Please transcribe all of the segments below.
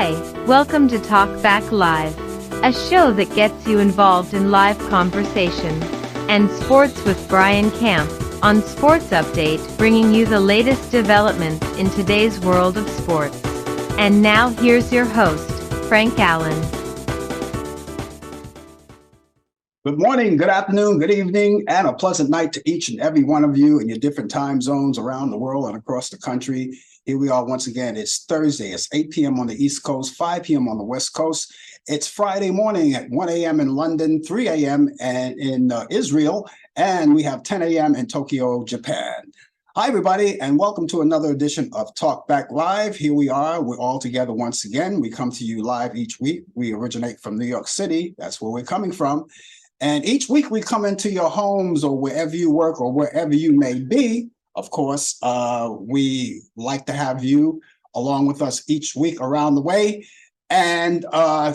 Hi, welcome to Talk Back Live, a show that gets you involved in live conversation and sports with Brian Camp on Sports Update, bringing you the latest developments in today's world of sports. And now here's your host, Frank Allan. Good morning, good afternoon, good evening, and a pleasant night to each and every one of you in your different time zones around the world and across the country. Here we are once again. It's Thursday. It's 8 p.m. on the East Coast, 5 p.m. on the West Coast. It's Friday morning at 1 a.m. in London, 3 a.m. and in Israel, and we have 10 a.m. in Tokyo, Japan. Hi, everybody, and welcome to another edition of Talk Back Live. Here we are. We're all together once again. We come to you live each week. We originate from New York City. That's where we're coming from. And each week we come into your homes or wherever you work or wherever you may be. Of course, we like to have you along with us each week around the way. And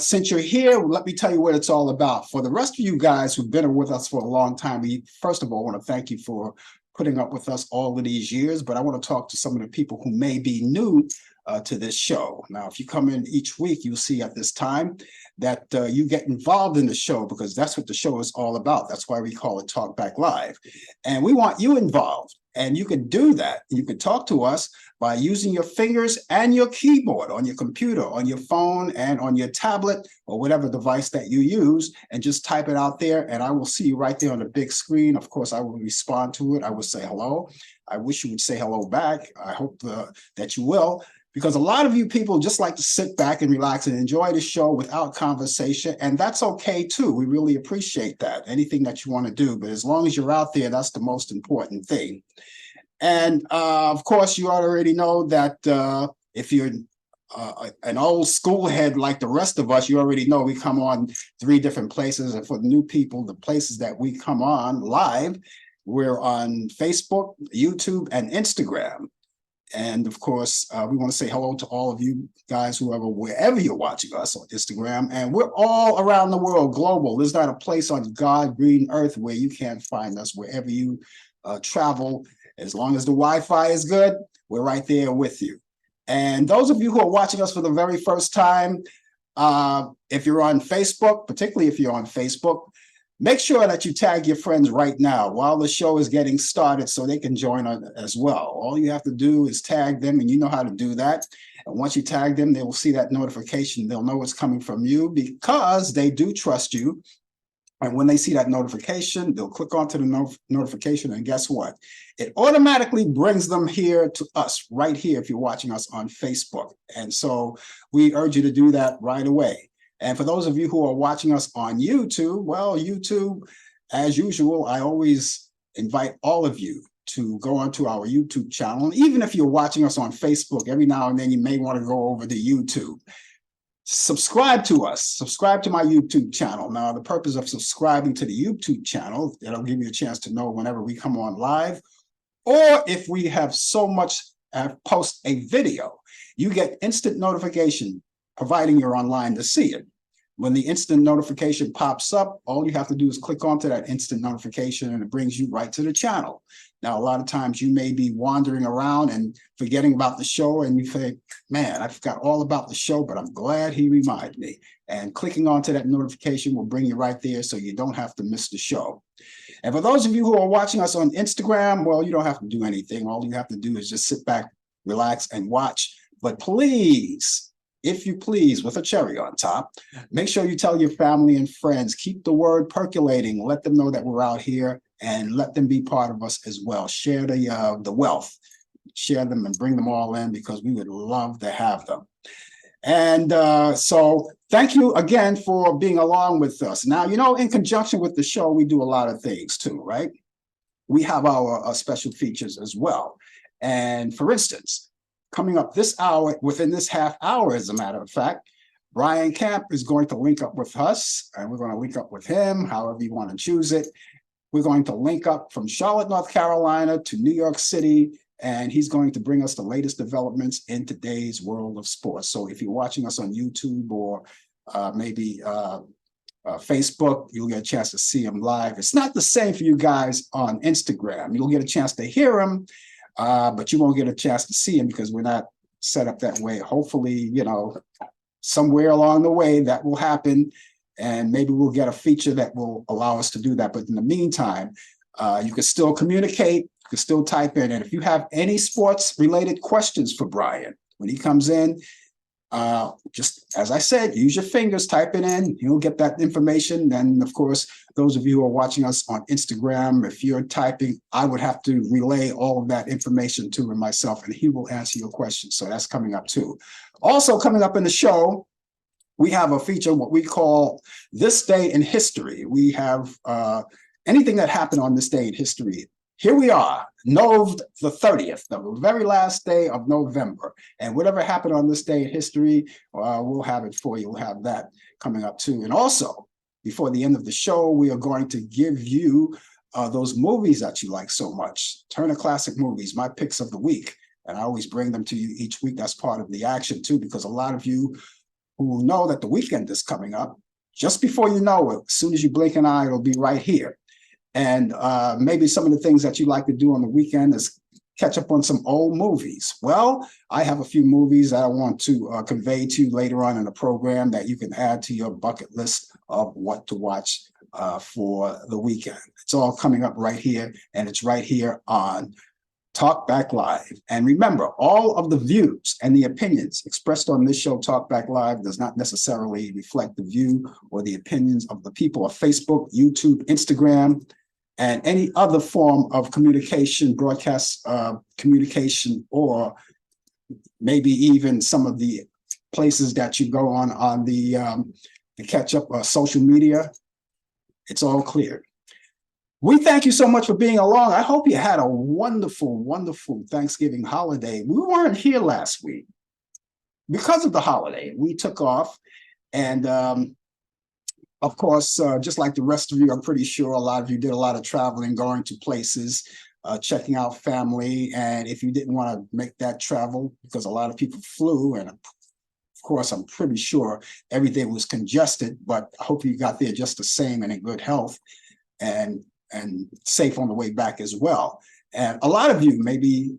since you're here, let me tell you what it's all about. For the rest of you guys who've been with us for a long time, we first of all want to thank you for putting up with us all of these years. But I want to talk to some of the people who may be new to this show. Now, if you come in each week, you'll see at this time that you get involved in the show because that's what the show is all about. That's why we call it Talk Back Live. And we want you involved. And you can do that. You can talk to us by using your fingers and your keyboard on your computer, on your phone, and on your tablet, or whatever device that you use, and just type it out there, and I will see you right there on the big screen. Of course, I will respond to it. I will say hello. I wish you would say hello back. I hope that you will. Because a lot of you people just like to sit back and relax and enjoy the show without conversation, and that's okay too. We really appreciate that. Anything that you want to do, but as long as you're out there, that's the most important thing. And of course, you already know that if you're an old school head like the rest of us, you already know we come on 3 different places. And for the new people, the places that we come on live, we're on Facebook, YouTube, and Instagram. And of course, we want to say hello to all of you guys, wherever you're watching us on Instagram. And we're all around the world, global. There's not a place on God's green earth where you can't find us. Wherever you travel, as long as the Wi-Fi is good, we're right there with you. And those of you who are watching us for the very first time, if you're on Facebook, particularly if you're on Facebook, make sure that you tag your friends right now while the show is getting started so they can join us as well. All you have to do is tag them, and you know how to do that. And once you tag them, they will see that notification. They'll know it's coming from you because they do trust you. And when they see that notification, they'll click onto the notification, and guess what? It automatically brings them here to us right here if you're watching us on Facebook. And so we urge you to do that right away. And for those of you who are watching us on YouTube, well, YouTube, as usual, I always invite all of you to go onto our YouTube channel. Even if you're watching us on Facebook, every now and then you may want to go over to YouTube. Subscribe to us. Subscribe to my YouTube channel. Now, the purpose of subscribing to the YouTube channel, that'll give you a chance to know whenever we come on live, or if we have so much post a video, you get instant notification, providing you're online to see it. When the instant notification pops up, all you have to do is click onto that instant notification, and it brings you right to the channel. Now, a lot of times you may be wandering around and forgetting about the show, and you think, man, I forgot all about the show, but I'm glad he reminded me. And clicking onto that notification will bring you right there so you don't have to miss the show. And for those of you who are watching us on Instagram, well, you don't have to do anything. All you have to do is just sit back, relax, and watch. But please, if you please, with a cherry on top, make sure you tell your family and friends. Keep the word percolating. Let them know that we're out here, and let them be part of us as well. Share the wealth. Share them and bring them all in, because we would love to have them. And so thank you again for being along with us. Now, you know, in conjunction with the show, we do a lot of things too, right? We have our special features as well. And for instance, coming up this hour, within this half hour, as a matter of fact, Brian Camp is going to link up with us, and we're going to link up with him, however you want to choose it. We're going to link up from Charlotte, North Carolina to New York City, and he's going to bring us the latest developments in today's world of sports. So if you're watching us on YouTube or maybe Facebook, you'll get a chance to see him live. It's not the same for you guys on Instagram. You'll get a chance to hear him, but you won't get a chance to see him because we're not set up that way. Hopefully, you know, somewhere along the way that will happen, and maybe we'll get a feature that will allow us to do that. But in the meantime, you can still communicate, you can still type in. And if you have any sports related questions for Brian, when he comes in, just as I said, use your fingers, type it in, you'll get that information. And of course, those of you who are watching us on Instagram, if you're typing, I would have to relay all of that information to him myself, and he will answer your questions. So that's coming up too. Also coming up in the show, we have a feature, what we call This Day in History. We have anything that happened on this day in history. Here we are, Nov the 30th, the very last day of November. And whatever happened on this day in history, we'll have it for you. We'll have that coming up too. And also, before the end of the show, we are going to give you those movies that you like so much. Turner Classic Movies, my picks of the week. And I always bring them to you each week. That's part of the action too, because a lot of you who will know that the weekend is coming up, just before you know it, as soon as you blink an eye, it'll be right here. And maybe some of the things that you like to do on the weekend is catch up on some old movies. Well, I have a few movies that I want to convey to you later on in the program that you can add to your bucket list of what to watch for the weekend. It's all coming up right here, and it's right here on Talk Back Live. And remember, all of the views and the opinions expressed on this show, Talk Back Live, does not necessarily reflect the view or the opinions of the people of Facebook, YouTube, Instagram, and any other form of communication, broadcast communication, or maybe even some of the places that you go on the catch up social media. It's all clear. We thank you so much for being along. I hope you had a wonderful, wonderful Thanksgiving holiday. We weren't here last week because of the holiday. We took off, and of course, just like the rest of you, I'm pretty sure a lot of you did a lot of traveling, going to places, checking out family. And if you didn't want to make that travel, because a lot of people flew, and of course, I'm pretty sure everything was congested, but I hope you got there just the same and in good health and safe on the way back as well. And a lot of you maybe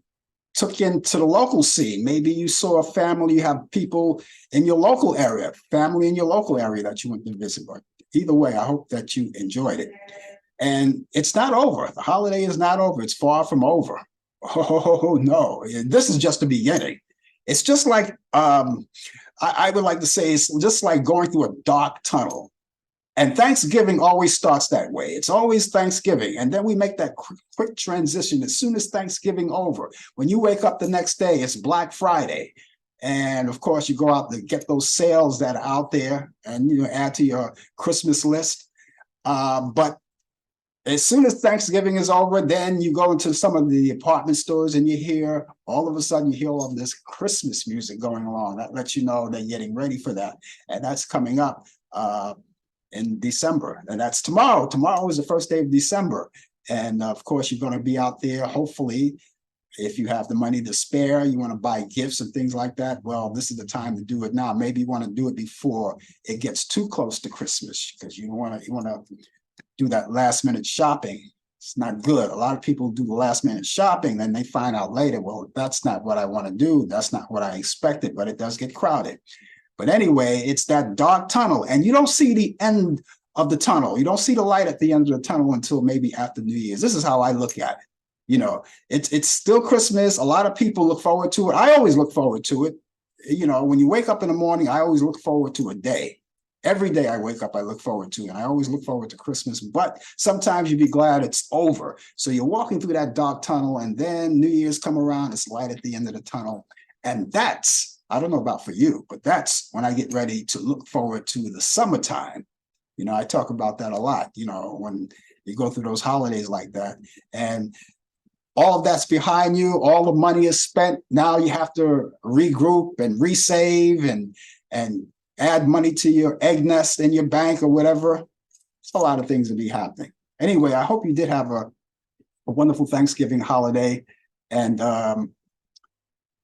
took into the local scene. Maybe you saw a family, you have people in your local area, family in your local area that you went to visit. But either way, I hope that you enjoyed it. And it's not over. The holiday is not over. It's far from over. Oh, no, this is just the beginning. It's just like, I would like to say, it's just like going through a dark tunnel. And Thanksgiving always starts that way. It's always Thanksgiving. And then we make that quick transition as soon as Thanksgiving over. When you wake up the next day, it's Black Friday. And of course, you go out to get those sales that are out there and add to your Christmas list. But as soon as Thanksgiving is over, then you go into some of the apartment stores and you hear, all of a sudden you hear all of this Christmas music going along. That lets you know they're getting ready for that. And that's coming up in December, and that's tomorrow. Tomorrow is the first day of December. And of course, you're going to be out there, hopefully, if you have the money to spare, you want to buy gifts and things like that. Well, this is the time to do it now. Maybe you want to do it before it gets too close to Christmas, because you want to do that last minute shopping. It's not good. A lot of people do the last minute shopping, then they find out later, well, that's not what I want to do. That's not what I expected, but it does get crowded. But anyway, it's that dark tunnel, and you don't see the end of the tunnel. You don't see the light at the end of the tunnel until maybe after New Year's. This is how I look at it. It's still Christmas. A lot of people look forward to it. I always look forward to it. When you wake up in the morning, I always look forward to a day. Every day I wake up, I look forward to it. And I always look forward to Christmas, but sometimes you'd be glad it's over. So you're walking through that dark tunnel, and then New Year's come around, it's light at the end of the tunnel. And that's, I don't know about for you, but that's when I get ready to look forward to the summertime. I talk about that a lot, when you go through those holidays like that, and all of that's behind you, all the money is spent. Now you have to regroup and resave and add money to your egg nest in your bank or whatever. It's a lot of things to be happening. Anyway, I hope you did have a wonderful Thanksgiving holiday, and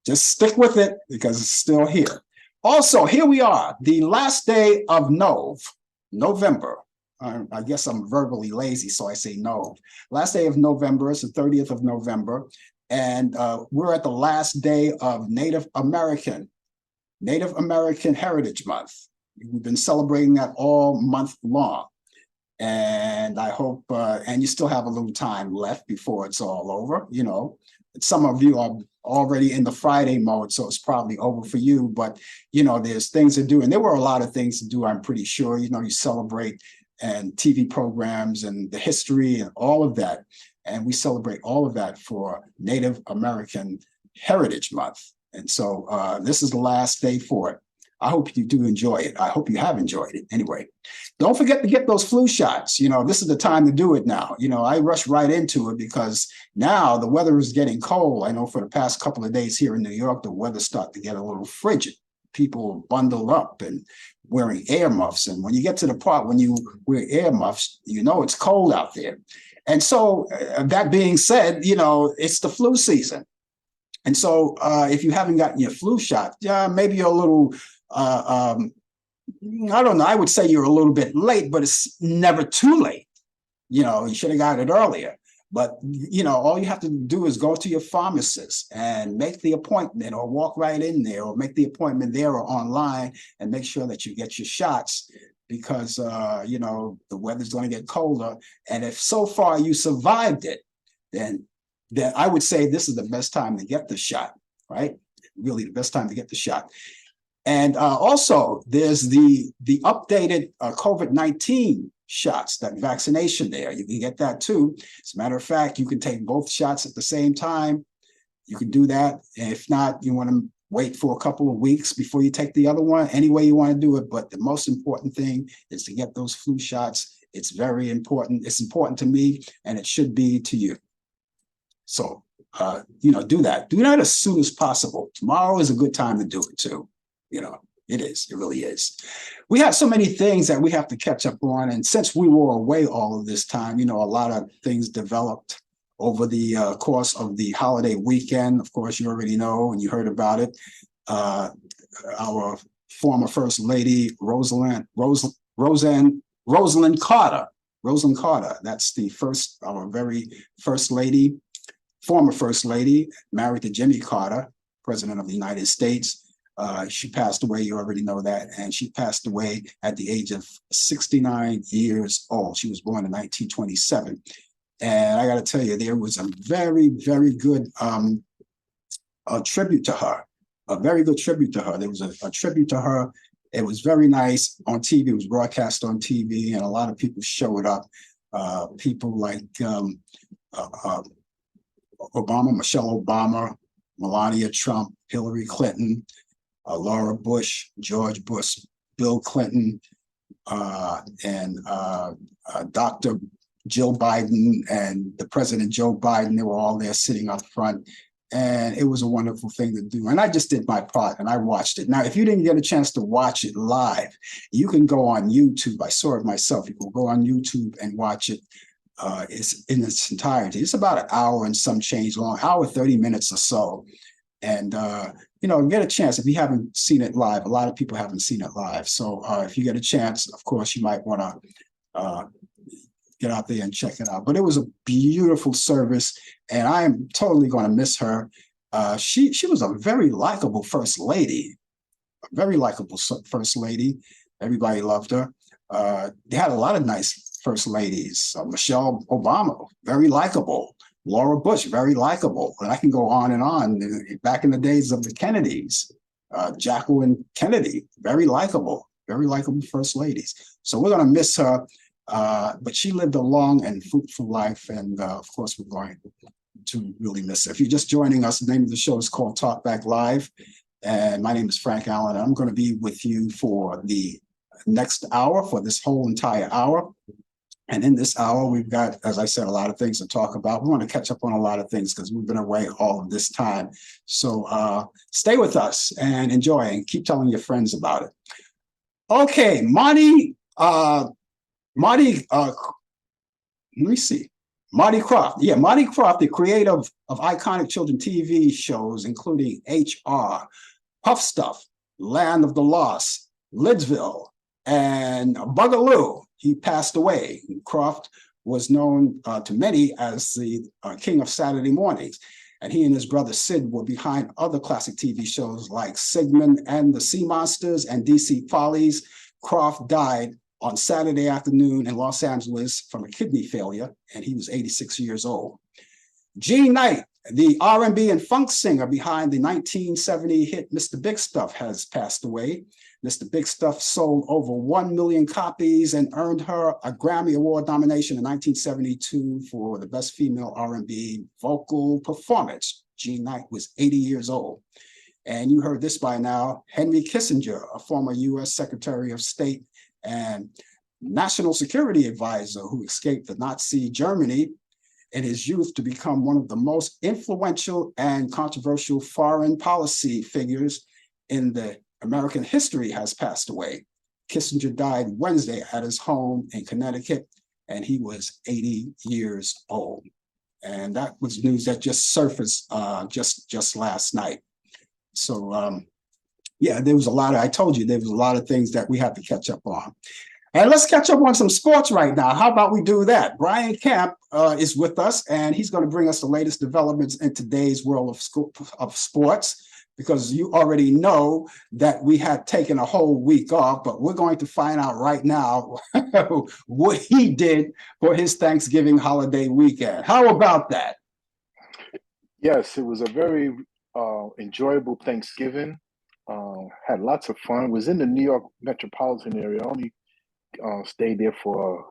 just stick with it because it's still here. Also, here we are, the last day of November. I guess I'm verbally lazy, so I say Nov. Last day of November, it's the 30th of November. And we're at the last day of Native American Native American Heritage Month. We've been celebrating that all month long. And I hope, and you still have a little time left before it's all over. You know, some of you are already in the Friday mode, so it's probably over for you. But, you know, there's things to do. And there were a lot of things to do, I'm pretty sure. You know, you celebrate and TV programs and the history and all of that. And we celebrate all of that for Native American Heritage Month. And so this is the last day for it. I hope you do enjoy it. I hope you have enjoyed it anyway. Don't forget to get those flu shots. You know, this is the time to do it now. You know, I rush right into it because now the weather is getting cold. I know for the past couple of days here in New York, the weather's starting to get a little frigid. People bundle up and wearing earmuffs. And when you get to the part when you wear earmuffs, you know it's cold out there. And so that being said, you know, it's the flu season. And so if you haven't gotten your flu shot, yeah, maybe you're a little I don't know. I would say you're a little bit late, but it's never too late. You know, you should have got it earlier. But, you know, all you have to do is go to your pharmacist and make the appointment or walk right in there or make the appointment there or online and make sure that you get your shots because, you know, the weather's going to get colder. And if so far you survived it, then I would say this is the best time to get the shot, right? Really the best time to get the shot. And also, there's the updated COVID-19 shots, that vaccination there. You can get that too. As a matter of fact, you can take both shots at the same time. You can do that. And if not, you want to wait for a couple of weeks before you take the other one. Any way you want to do it. But the most important thing is to get those flu shots. It's very important. It's important to me, and it should be to you. So, you know, do that. Do that as soon as possible. Tomorrow is a good time to do it too. You know, it is. It really is. We have so many things that we have to catch up on. And since we were away all of this time, you know, a lot of things developed over the course of the holiday weekend. Of course, you already know and you heard about it. Our former First Lady, Rosalind Carter. Rosalind Carter. That's our very first lady, former First Lady, married to Jimmy Carter, President of the United States. She passed away, you already know that, and she passed away at the age of 69 years old. She was born in 1927. And I got to tell you, there was a very, very good tribute to her, a very good tribute to her. There was a tribute to her. It was very nice on TV. It was broadcast on TV, and a lot of people showed up. People like Obama, Michelle Obama, Melania Trump, Hillary Clinton, Laura Bush, George Bush, Bill Clinton, and Dr. Jill Biden and the President Joe Biden. They were all there sitting up front. And it was a wonderful thing to do. And I just did my part and I watched it. Now, if you didn't get a chance to watch it live, you can go on YouTube. I saw it myself. You can go on YouTube and watch it. It's in its entirety. It's about an hour and some change long, hour, 30 minutes or so. And, you know, get a chance if you haven't seen it live. A lot of people haven't seen it live. So if you get a chance, of course, you might want to get out there and check it out. But it was a beautiful service, and I am totally going to miss her. She was a very likable first lady, a very likable first lady. Everybody loved her. They had a lot of nice first ladies. Michelle Obama, very likable. Laura Bush, very likable. And I can go on and on. Back in the days of the Kennedys, Jacqueline Kennedy, very likable first ladies. So we're going to miss her. But she lived a long and fruitful life. And of course, we're going to really miss her. If you're just joining us, the name of the show is called Talk Back Live. And my name is Frank Allan. I'm going to be with you for the next hour, for this whole entire hour. And in this hour, we've got, as I said, a lot of things to talk about. We want to catch up on a lot of things because we've been away all of this time. So stay with us and enjoy and keep telling your friends about it. Okay, Marty, let me see. Marty Krofft. Yeah, Marty Krofft, the creator of iconic children TV shows, including HR, Puff Stuff, Land of the Lost, Lidsville, and Bugaloo. He passed away. Krofft was known to many as the king of Saturday mornings. And he and his brother Sid were behind other classic TV shows like Sigmund and the Sea Monsters and DC Follies. Croft died on Saturday afternoon in Los Angeles from a kidney failure, and he was 86 years old. Gene Knight, the R&B and funk singer behind the 1970 hit Mr. Big Stuff, has passed away. Mr. Big Stuff sold over 1 million copies and earned her a Grammy Award nomination in 1972 for the Best Female R&B Vocal Performance. Gene Knight was 80 years old. And you heard this by now, Henry Kissinger, a former US Secretary of State and National Security Advisor who escaped the Nazi Germany in his youth to become one of the most influential and controversial foreign policy figures in the American history, has passed away. Kissinger died Wednesday at his home in Connecticut, and he was 80 years old. And that was news that just surfaced just last night. So yeah, there was a lot of, I told you, there was a lot of things that we have to catch up on. And let's catch up on some sports right now. How about we do that? Brian Camp is with us, and he's going to bring us the latest developments in today's world of sports, because you already know that we had taken a whole week off, but we're going to find out right now what he did for his Thanksgiving holiday weekend. How about that? Yes, it was a very enjoyable Thanksgiving. Had lots of fun. Was in the New York metropolitan area. Only stayed there for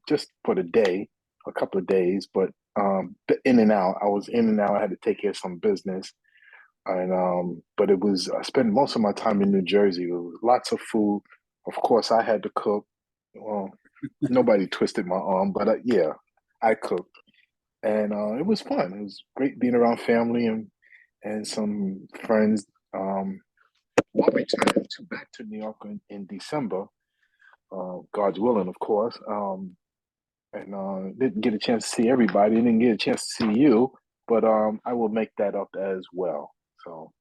just for the day, a couple of days, but in and out. I was in and out. I had to take care of some business, and but it was. I spent most of my time in New Jersey. It was lots of food. Of course, I had to cook. Well, nobody twisted my arm, but yeah, I cooked, and it was fun. It was great being around family and some friends. We'll return back to New York in December, God's willing, of course. And didn't get a chance to see everybody. Didn't get a chance to see you, but I will make that up as well. So,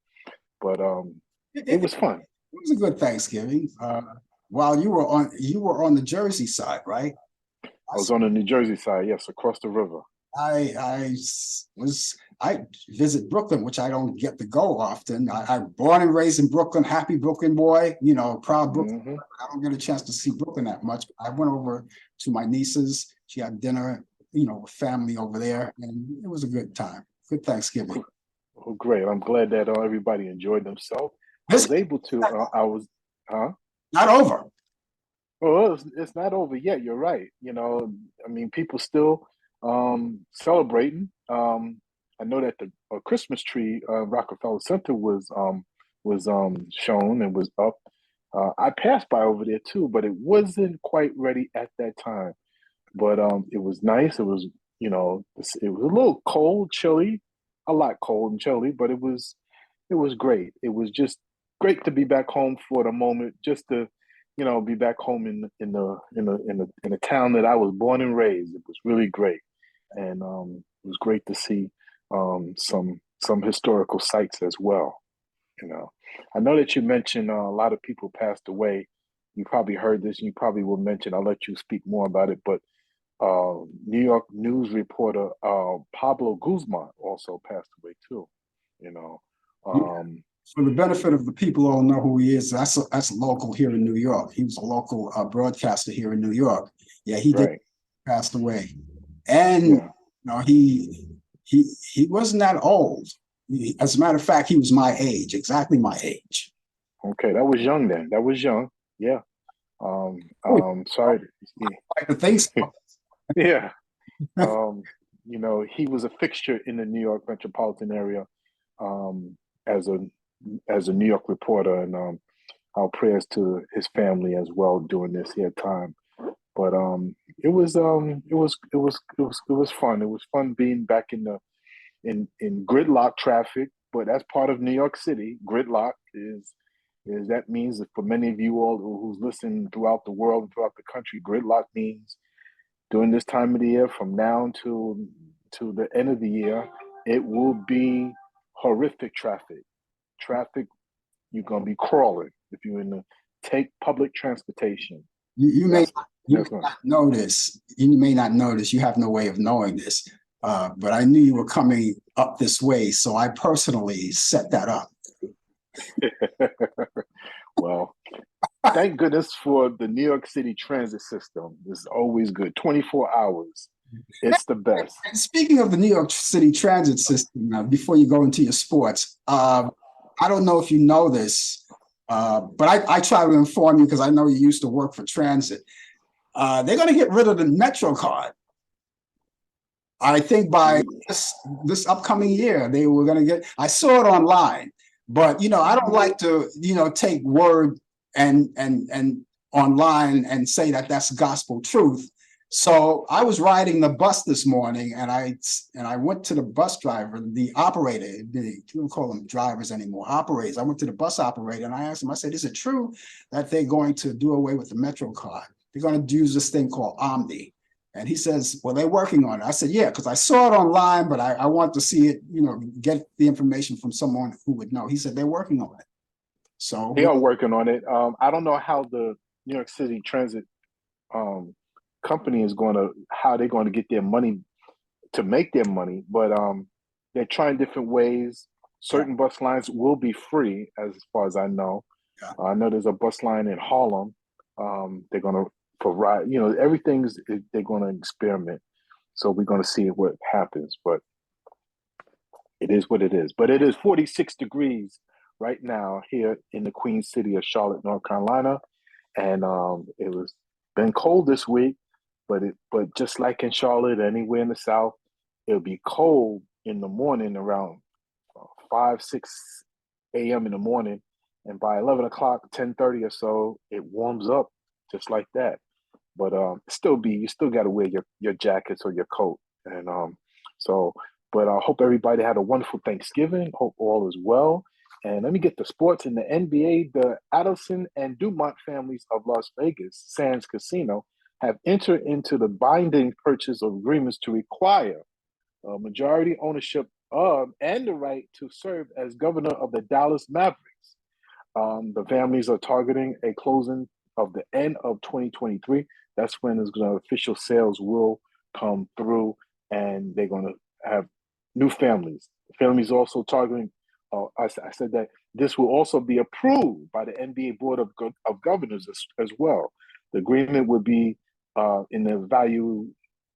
but it was fun. It was a good Thanksgiving. While you were on the Jersey side, right? I was on the New Jersey side, yes, across the river. I visit Brooklyn, which I don't get to go often. I'm born and raised in Brooklyn, happy Brooklyn boy, proud Brooklyn. Mm-hmm. I don't get a chance to see Brooklyn that much. I went over to my niece's. She had dinner, with family over there, and it was a good time. Good Thanksgiving. Oh, great. I'm glad that everybody enjoyed themselves. I was able to, Not over. Well, it's not over yet. You're right. People still celebrating. I know that the Christmas tree Rockefeller Center was shown and was up. I passed by over there too, but it wasn't quite ready at that time. But it was nice. It was it was a little cold, chilly, a lot cold and chilly, but it was great. It was just great to be back home for the moment, just to be back home in the town that I was born and raised. It was really great, and it was great to see some historical sites as well. I know that you mentioned a lot of people passed away. You probably heard this, and you probably will mention. I'll let you speak more about it, but New York news reporter Pablo Guzman also passed away too. For the benefit of the people who don't know who he is, that's a local here in New York. He was a local broadcaster here in New York. Yeah, he did passed away, and he wasn't that old. As a matter of fact, he was my age, exactly my age. Okay, that was young then. That was young. Yeah. Sorry. Like to think so. Yeah. He was a fixture in the New York metropolitan area as a New York reporter, and our prayers to his family as well during this here time. But it was fun. It was fun being back in gridlock traffic, but that's part of New York City. Gridlock is that means that for many of you all who's listening throughout the world and throughout the country, gridlock means during this time of the year, from now to the end of the year, it will be horrific traffic. You're gonna be crawling if you're take public transportation. You may not know this. You may not know this. You have no way of knowing this. But I knew you were coming up this way. So I personally set that up. Well, thank goodness for the New York City transit system. It's always good. 24 hours. It's the best. And speaking of the New York City transit system, before you go into your sports, I don't know if you know this, but I try to inform you because I know you used to work for transit. They're going to get rid of the Metro card. I think by this upcoming year, they were going to get. I saw it online, but I don't like to take word and online and say that that's gospel truth. So I was riding the bus this morning, and I went to the bus driver, the operator. You don't call them drivers anymore, operators. I went to the bus operator and I asked him. I said, "Is it true that they're going to do away with the Metro card? They're going to use this thing called Omni." And he says, "Well, they're working on it." I said, "Yeah, because I saw it online, but I want to see it, get the information from someone who would know." He said, "They're working on it." So they are working on it. I don't know how the New York City Transit company how they're going to get their money to make their money, but they're trying different ways. Certain bus lines will be free, as far as I know. Yeah. I know there's a bus line in Harlem. They're going to provide, they're going to experiment. So we're going to see what happens, but it is what it is. But it is 46 degrees right now here in the Queen City of Charlotte, North Carolina, and it was been cold this week. But just like in Charlotte, anywhere in the South, it'll be cold in the morning around 5, 6 a.m. in the morning, and by 11 o'clock, 10:30 or so, it warms up just like that. But you still got to wear your jackets or your coat, and so. But I hope everybody had a wonderful Thanksgiving. Hope all is well. And let me get the sports in the NBA. The Adelson and Dumont families of Las Vegas Sands Casino have entered into the binding purchase of agreements to require majority ownership of and the right to serve as governor of the Dallas Mavericks. The families are targeting a closing of the end of 2023. That's when official sales will come through, and they're going to have new families. The families also targeting. I said that this will also be approved by the NBA Board of Governors as well. The agreement would be in the value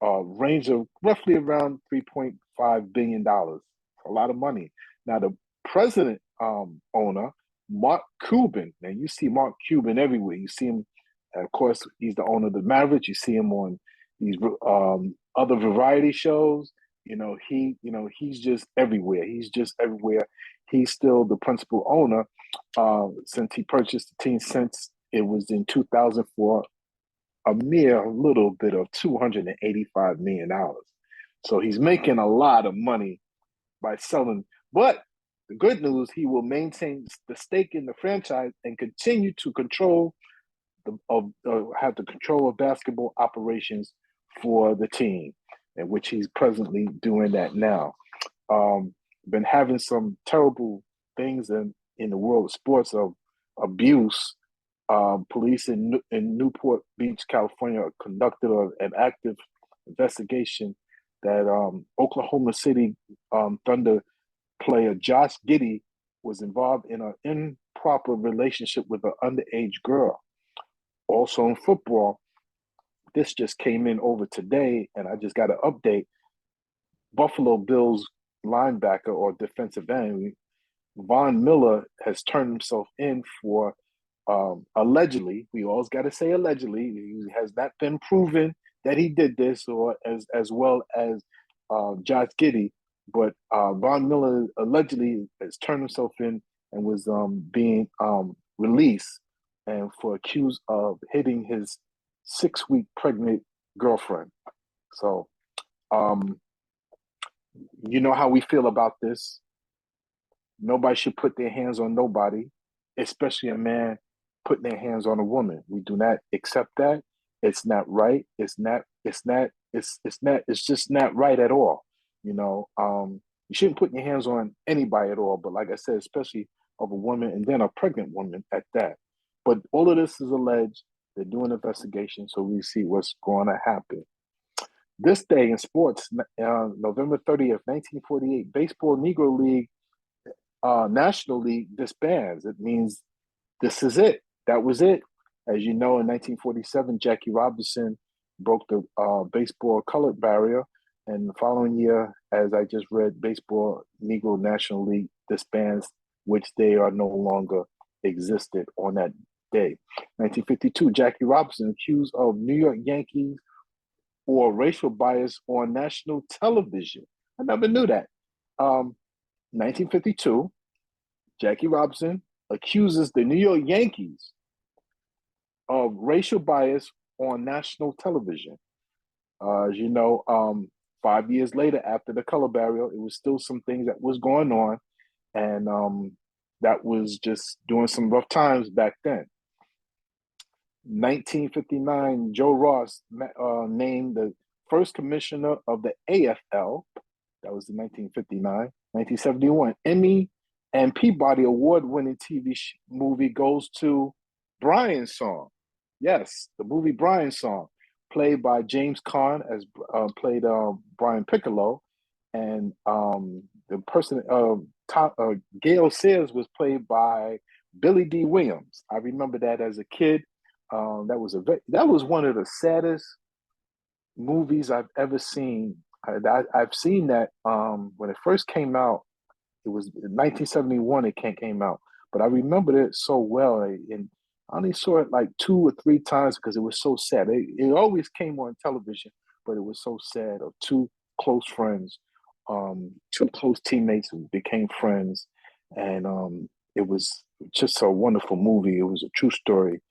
range of roughly around $3.5 billion. A lot of money. Now, the president owner, Mark Cuban, and you see Mark Cuban everywhere. You see him, of course, he's the owner of the Mavericks. You see him on these other variety shows. He's just everywhere. He's just everywhere. He's still the principal owner since he purchased the team since it was in 2004, a mere little bit of $285 million. So he's making a lot of money by selling. But the good news, he will maintain the stake in the franchise and continue to have the control of basketball operations for the team, in which he's presently doing that now. Been having some terrible things in the world of sports of abuse. Police in Newport Beach, California, conducted an active investigation that Oklahoma City Thunder player Josh Giddey was involved in an improper relationship with an underage girl. Also in football, this just came in over today, and I just got an update. Buffalo Bills linebacker or defensive end, Von Miller, has turned himself in for allegedly. We always got to say allegedly. He has not been proven that he did this, or as well as Josh Giddey. But Von Miller allegedly has turned himself in and was being released and for accused of hitting his 6-week pregnant girlfriend. So, you know how we feel about this. Nobody should put their hands on nobody, especially a man putting their hands on a woman. We do not accept that. It's not right. It's just not right at all. You shouldn't put your hands on anybody at all. But like I said, especially of a woman, and then a pregnant woman at that. But all of this is alleged. They're doing an investigation, so we see what's going to happen. This day in sports, November 30th, 1948, Baseball Negro League, National League disbands. It means this is it. That was it. As you know, in 1947, Jackie Robinson broke the baseball colored barrier. And the following year, as I just read, Baseball Negro National League disbands, which they are no longer existed on that day. 1952, Jackie Robinson accused of New York Yankees or racial bias on national television. I never knew that. 1952, Jackie Robinson accuses the New York Yankees of racial bias on national television. As you know, 5 years later, after the color barrier, it was still some things that was going on, and that was just doing some rough times back then. 1959, Joe Ross named the first commissioner of the AFL. That was in 1959. 1971, Emmy and Peabody award-winning TV movie goes to Brian's Song. Yes, the movie Brian's Song, played by James Caan as played Brian Piccolo, and the person Gail Sayers was played by Billy D. Williams. I remember that as a kid. That was one of the saddest movies I've ever seen. I've seen that when it first came out. It was in 1971. It came out, but I remembered it so well, and I only saw it like 2 or 3 times because it was so sad. It always came on television, but it was so sad. Of 2 close friends, 2 close teammates who became friends, and it was just a wonderful movie. It was a true story.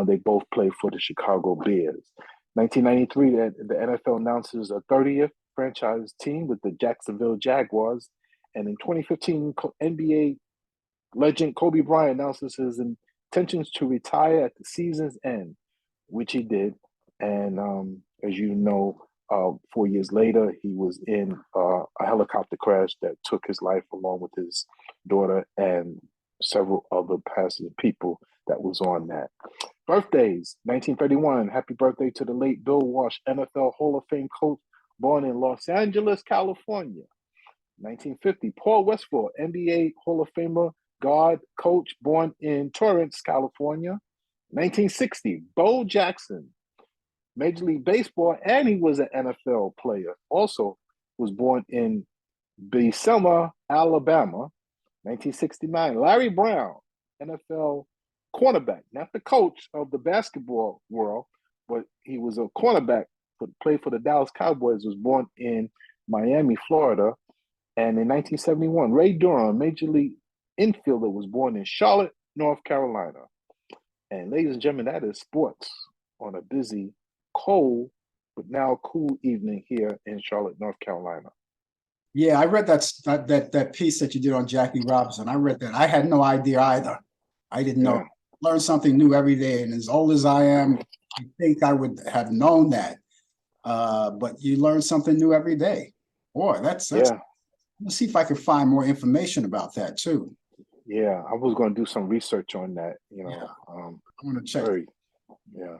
They both played for the Chicago Bears. 1993, the NFL announces a 30th franchise team with the Jacksonville Jaguars. And in 2015, NBA legend Kobe Bryant announces his intentions to retire at the season's end, which he did. And as you know, 4 years later, he was in a helicopter crash that took his life, along with his daughter and several other passing people that was on that. Birthdays, 1931, happy birthday to the late Bill Walsh, NFL Hall of Fame coach, born in Los Angeles, California. 1950, Paul Westphal, NBA Hall of Famer, guard, coach, born in Torrance, California. 1960, Bo Jackson, Major League Baseball, and he was an NFL player. Also was born in Selma, Alabama. 1969, Larry Brown, NFL cornerback, not the coach of the basketball world, but he was a cornerback, played for the Dallas Cowboys, was born in Miami, Florida. And in 1971, Ray Durham, Major League infielder, was born in Charlotte, North Carolina. And ladies and gentlemen, that is sports on a busy, cold, but now cool evening here in Charlotte, North Carolina. Yeah, I read that piece that you did on Jackie Robinson. I read that. I had no idea either. I didn't know. Learn something new every day. And as old as I am, I think I would have known that. But you learn something new every day. Boy, that's yeah. Let's see if I can find more information about that too. Yeah, I was going to do some research on that. Yeah. I'm going to check. Yeah.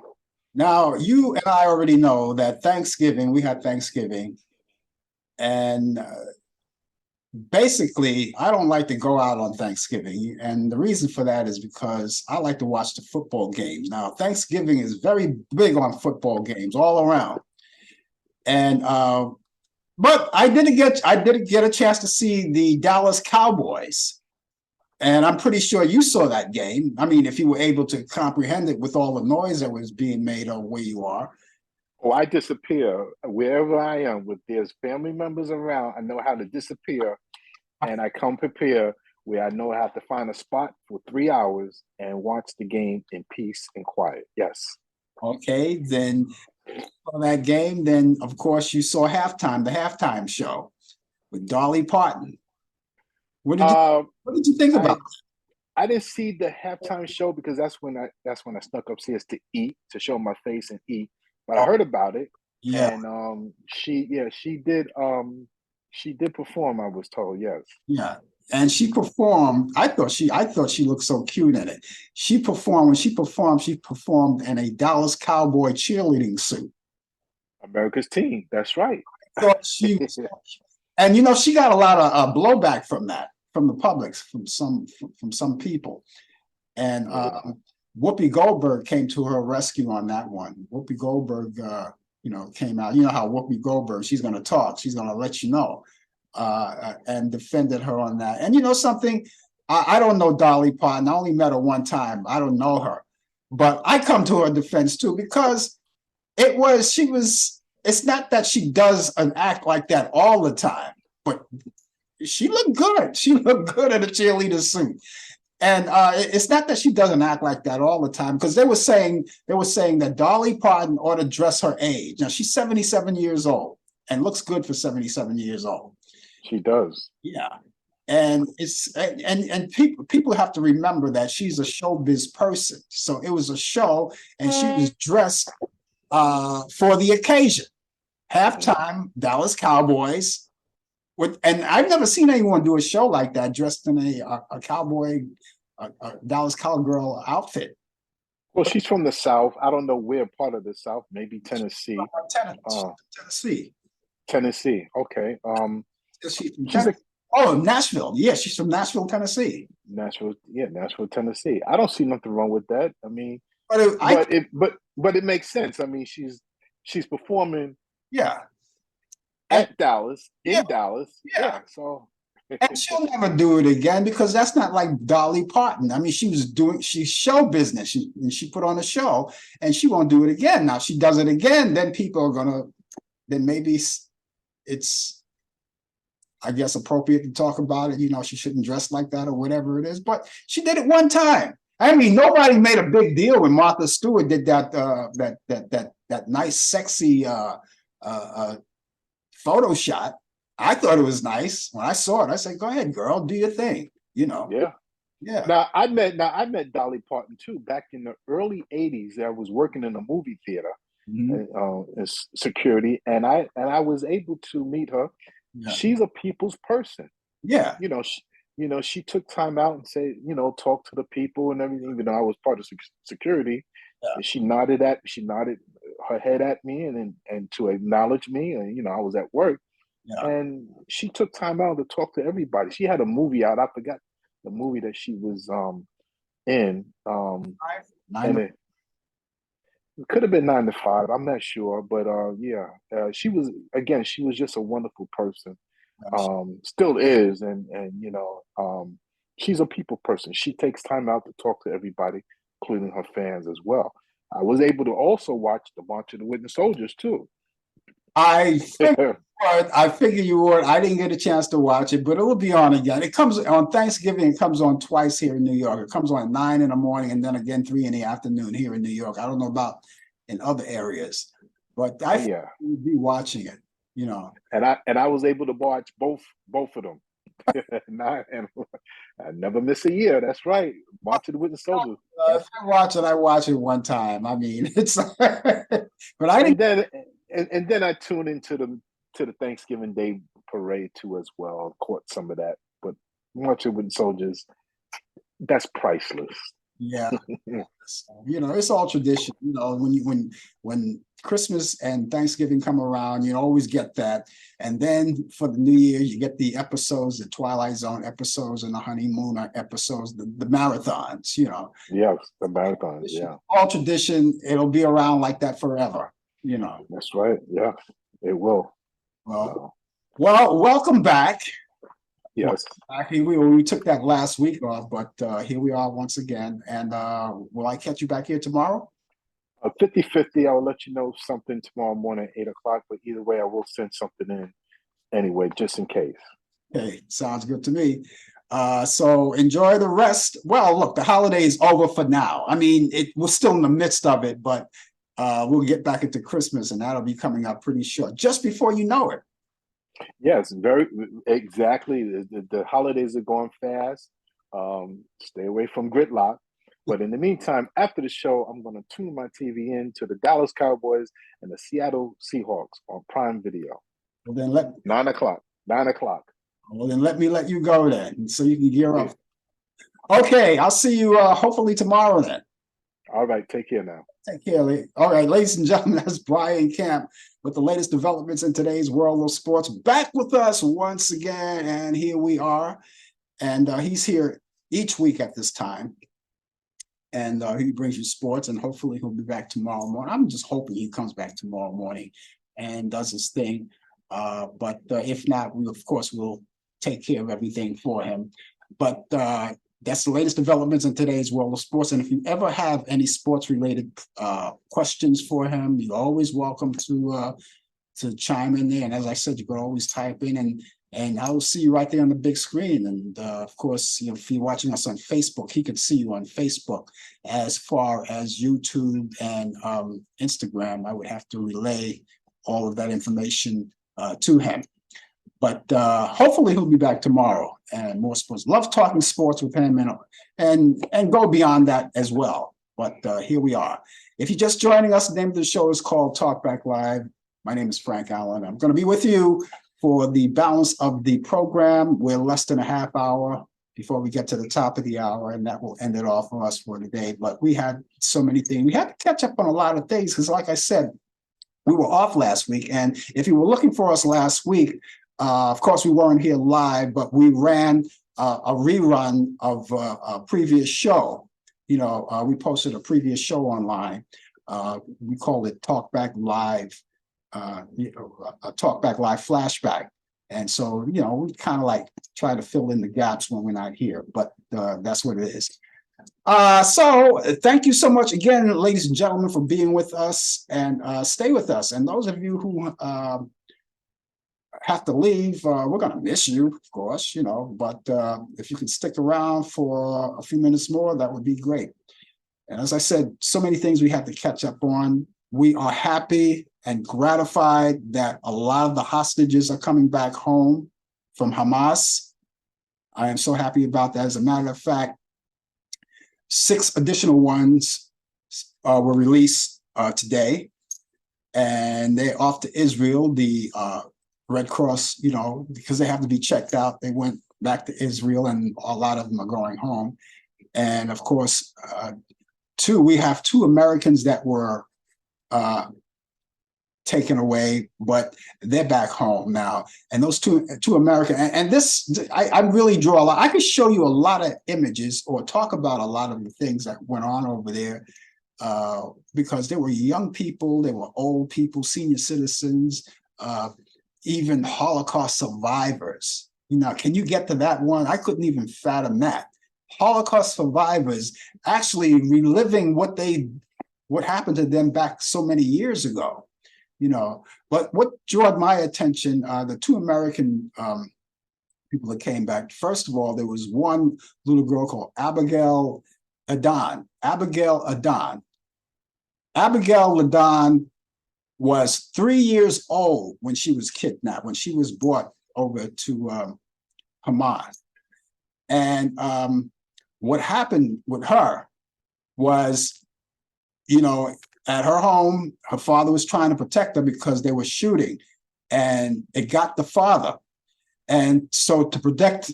Now, you and I already know that we had Thanksgiving, and basically, I don't like to go out on Thanksgiving. And the reason for that is because I like to watch the football games. Now, Thanksgiving is very big on football games all around. And but I didn't get a chance to see the Dallas Cowboys. And I'm pretty sure you saw that game. I mean, if you were able to comprehend it with all the noise that was being made on where you are. Oh, I disappear wherever I am. With there's family members around, I know how to disappear, and I come prepared where I know I have to find a spot for 3 hours and watch the game in peace and quiet. Yes. Okay, then for that game, then of course you saw the halftime show with Dolly Parton. What did you think about it? I didn't see the halftime show because that's when I snuck upstairs to eat, to show my face and eat. But I heard about it. Yeah. And she did perform, I was told, yes. Yeah. And she performed. I thought she looked so cute in it. When she performed in a Dallas Cowboy cheerleading suit. America's team. That's right. Thought she was, and she got a lot of blowback from that, from the public, from some people. And Whoopi Goldberg came to her rescue on that one. Whoopi Goldberg, came out. You know how Whoopi Goldberg, she's going to talk. She's going to let you know, and defended her on that. And something, I don't know Dolly Parton. I only met her one time. I don't know her, but I come to her defense too, because it's not that she does an act like that all the time, but she looked good. She looked good in a cheerleader suit. And it's not that she doesn't act like that all the time, because they were saying that Dolly Parton ought to dress her age. Now she's 77 years old and looks good for 77 years old. She does. Yeah. And people have to remember that she's a showbiz person. So it was a show, and she was dressed for the occasion. Halftime, Dallas Cowboys. And I've never seen anyone do a show like that dressed in a cowboy, a Dallas Cowgirl outfit. Well, she's from the South. I don't know where part of the South. Maybe Tennessee. Tennessee. Tennessee. Okay. Nashville. Yeah, she's from Nashville, Tennessee. Nashville, Tennessee. I don't see nothing wrong with that. I mean, but it makes sense. I mean, she's performing. Yeah. At Dallas, in Dallas. Yeah. So and she'll never do it again, because that's not like Dolly Parton. I mean, she's show business. She put on a show, and she won't do it again. Now, if she does it again, then people are then maybe it's, I guess, appropriate to talk about it. She shouldn't dress like that or whatever it is. But she did it one time. I mean, nobody made a big deal when Martha Stewart did that nice, sexy photo shot. I thought it was nice. When I saw it, I said, "Go ahead, girl, do your thing." Yeah. Now I met Dolly Parton too back in the early '80s. I was working in a movie theater, as security, and I was able to meet her. Yeah. She's a people's person. Yeah. She took time out and say, talk to the people and everything. Even though I was part of security, and she nodded her head at me and to acknowledge me. And I was at work, and she took time out to talk to everybody. She had a movie out. I forgot the movie that she was in. It could have been 9 to 5. I'm not sure, but she was just a wonderful person. Still is, and she's a people person. She takes time out to talk to everybody, including her fans as well. I was able to also watch the March of the Wooden Soldiers too. I figure you would. I didn't get a chance to watch it, but it will be on again. It comes on Thanksgiving. It comes on twice here in New York. It comes on at 9 in the morning and then again 3 in the afternoon here in New York. I don't know about in other areas, but I would be watching it. And I was able to watch both of them. And I never miss a year. That's right. March of the Wooden Soldiers. If I watch it one time. I mean, it's but I didn't. And then I tune into the Thanksgiving Day parade too as well. Caught some of that, but March of the Wooden Soldiers, that's priceless. Yeah. It's all tradition. When Christmas and Thanksgiving come around, you always get that. And then for the New Year, you get the episodes, the Twilight Zone episodes and the honeymoon episodes, the marathons, Yes, the marathons, yeah. All tradition. It'll be around like that forever, That's right. Yeah, it will. Well, welcome back. Yes. We took that last week off, but here we are once again. And will I catch you back here tomorrow? 50-50. I will let you know something tomorrow morning at 8 o'clock. But either way, I will send something in anyway, just in case. Okay, sounds good to me. So enjoy the rest. Well, look, the holiday is over for now. I mean, we're still in the midst of it, but we'll get back into Christmas, and that'll be coming up pretty short, just before you know it. Yes, very exactly. The holidays are going fast. Stay away from gridlock. But in the meantime, after the show, I'm going to tune my TV in to the Dallas Cowboys and the Seattle Seahawks on Prime Video. Well, then 9 o'clock. 9 o'clock. Well, then let me let you go then, so you can gear up. Okay, I'll see you hopefully tomorrow then. All right, take care now. Take care, all right, ladies and gentlemen, that's Brian Camp with the latest developments in today's world of sports. Back with us once again, and here we are. And he's here each week at this time. And he brings you sports, and hopefully he'll be back tomorrow morning. I'm just hoping he comes back tomorrow morning and does his thing. But if not, we of course will take care of everything for him. But that's the latest developments in today's world of sports. And if you ever have any sports-related questions for him, you're always welcome to chime in there. And as I said, you can always type in, and I will see you right there on the big screen. And of course, if you're watching us on Facebook, he can see you on Facebook. As far as YouTube and Instagram, I would have to relay all of that information to him. But hopefully he'll be back tomorrow and more sports. Love talking sports with him and go beyond that as well. But here we are. If you're just joining us, the name of the show is called Talk Back Live. My name is Frank Allen. I'm going to be with you for the balance of the program. We're less than a half hour before we get to the top of the hour, and that will end it off for us for today. But we had so many things. We had to catch up on a lot of things because, like I said, we were off last week. And if you were looking for us last week, of course, we weren't here live, but we ran a rerun of a previous show. We posted a previous show online. We called it Talk Back Live. A Talk Back Live flashback. And so, we kind of like try to fill in the gaps when we're not here, but that's what it is. So thank you so much again, ladies and gentlemen, for being with us, and stay with us. And those of you who have to leave, we're going to miss you, of course, but if you could stick around for a few minutes more, that would be great. And as I said, so many things we have to catch up on. We are happy and gratified that a lot of the hostages are coming back home from Hamas. I am so happy about that. As a matter of fact, 6 additional ones were released today, and they're off to Israel. The Red Cross, because they have to be checked out, they went back to Israel, and a lot of them are going home. And of course, we have 2 Americans that were taken away, but they're back home now. And those two American, and this, I really draw a lot. I could show you a lot of images or talk about a lot of the things that went on over there, because there were young people, there were old people, senior citizens, even Holocaust survivors. Can you get to that one? I couldn't even fathom that. Holocaust survivors actually reliving what happened to them back so many years ago. But what drew my attention, the 2 American people that came back, first of all, there was one little girl called Abigail Adon. Abigail Adon was 3 years old when she was kidnapped, when she was brought over to Hamas. And what happened with her was, at her home, her father was trying to protect her because they were shooting, and it got the father. And so to protect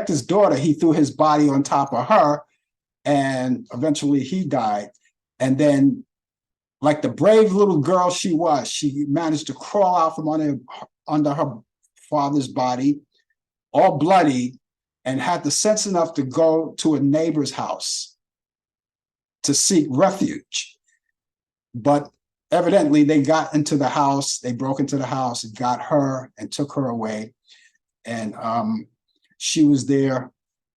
his daughter, he threw his body on top of her, and eventually he died. And then, like the brave little girl she was, she managed to crawl out from under her father's body, all bloody, and had the sense enough to go to a neighbor's house to seek refuge. But evidently they got into the house, they broke into the house and got her and took her away. And she was there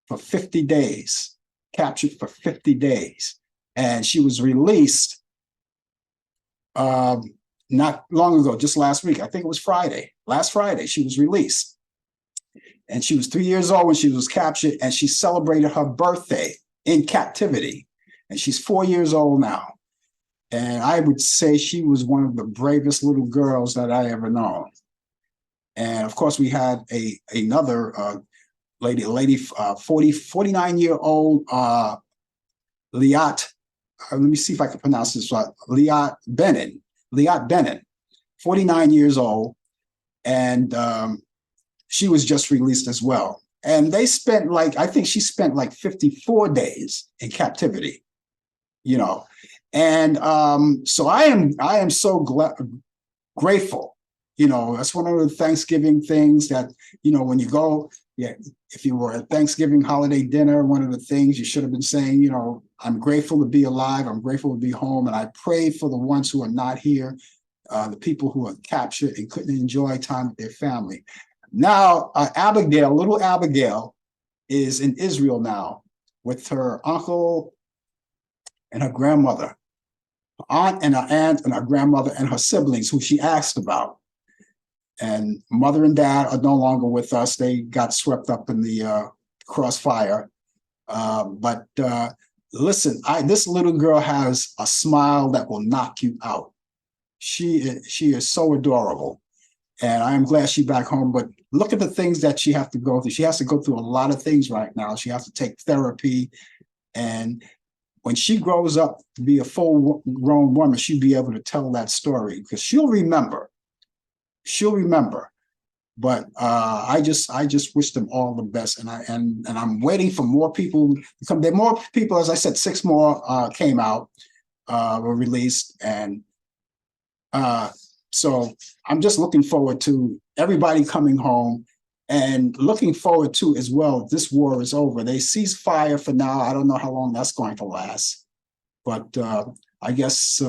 for 50 days, captured for 50 days. And she was released not long ago, just last week. I think it was last Friday, she was released. And she was 3 years old when she was captured, and she celebrated her birthday in captivity. And she's 4 years old now. And I would say she was one of the bravest little girls that I ever known. And of course, we had another lady, 49-year-old Liat. Let me see if I can pronounce this right. Liat Bennett, 49 years old. And she was just released as well. And they spent I think she spent 54 days in captivity. you know. And so I am so grateful. You know, that's one of the Thanksgiving things that, you know, when you go, yeah, if you were at Thanksgiving holiday dinner, one of the things you should have been saying, you know, I'm grateful to be alive. I'm grateful to be home. And I pray for the ones who are not here, the people who are captured and couldn't enjoy time with their family. Now, Abigail, little Abigail, is in Israel now with her uncle and her grandmother, her aunt and her grandmother and her siblings who she asked about. And mother and dad are no longer with us. They got swept up in the crossfire. But listen, this little girl has a smile that will knock you out. She is so adorable. And I'm glad she's back home. But look at the things that she has to go through. She has to go through a lot of things right now. She has to take therapy. And when she grows up to be a full-grown woman, she'll be able to tell that story because she'll remember. She'll remember. But I just wish them all the best, and I'm waiting for more people to come. There are more people, as I said, 6 more came out, were released, and so I'm just looking forward to everybody coming home, and looking forward to as well. This war is over. They cease fire for now. I don't know how long that's going to last, but I guess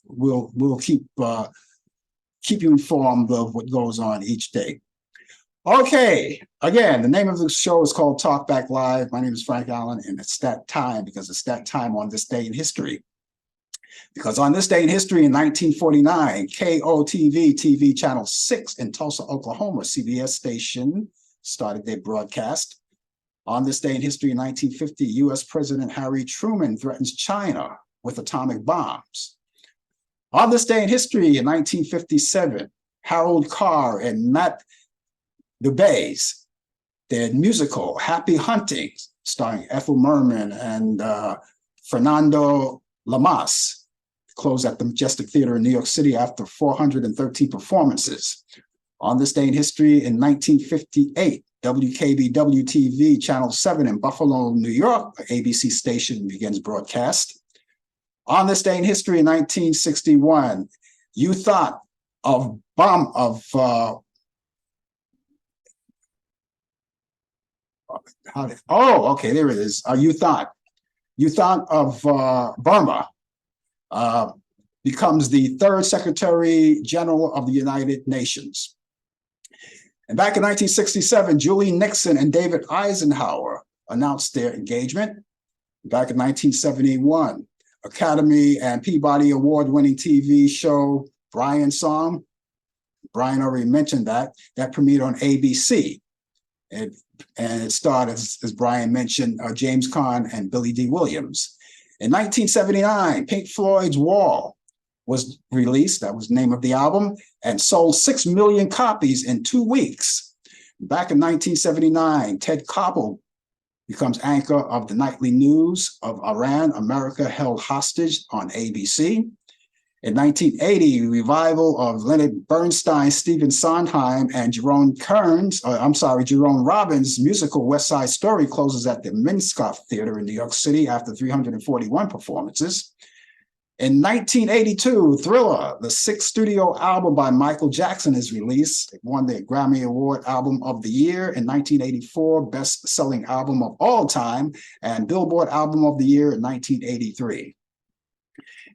we'll keep you informed of what goes on each day. Okay, again, the name of the show is called Talk Back Live. My name is Frank Allan, and it's that time because it's that time on this day in history. Because on this day in history in 1949, KOTV TV Channel 6 in Tulsa, Oklahoma, CBS station, started their broadcast. On this day in history in 1950, US President Harry Truman threatens China with atomic bombs. On this day in history in 1957, Harold Carr and Matt DeBay's, their musical Happy Hunting, starring Ethel Merman and Fernando Lamas, closed at the Majestic Theater in New York City after 413 performances. On this day in history in 1958, WKBW-TV Channel 7 in Buffalo, New York, ABC station, begins broadcast. On this day in history in 1961, you thought of okay, there it is. You thought of Burma becomes the 3rd Secretary General of the United Nations. And back in 1967, Julie Nixon and David Eisenhower announced their engagement. Back in 1971, Academy and Peabody Award-winning TV show Brian's Song, Brian already mentioned that premiered on ABC. And it starred, as Brian mentioned, James Caan and Billy D. Williams. In 1979, Pink Floyd's Wall was released. That was the name of the album, and sold 6 million copies in 2 weeks. Back in 1979, Ted Koppel becomes anchor of the nightly news of Iran, America Held Hostage on ABC. In 1980, revival of Leonard Bernstein, Stephen Sondheim, and Jerome Robbins' musical West Side Story closes at the Minskoff Theater in New York City after 341 performances. In 1982, Thriller, the 6th studio album by Michael Jackson, is released. It won the Grammy Award Album of the Year. In 1984, best-selling album of all time, and Billboard Album of the Year in 1983.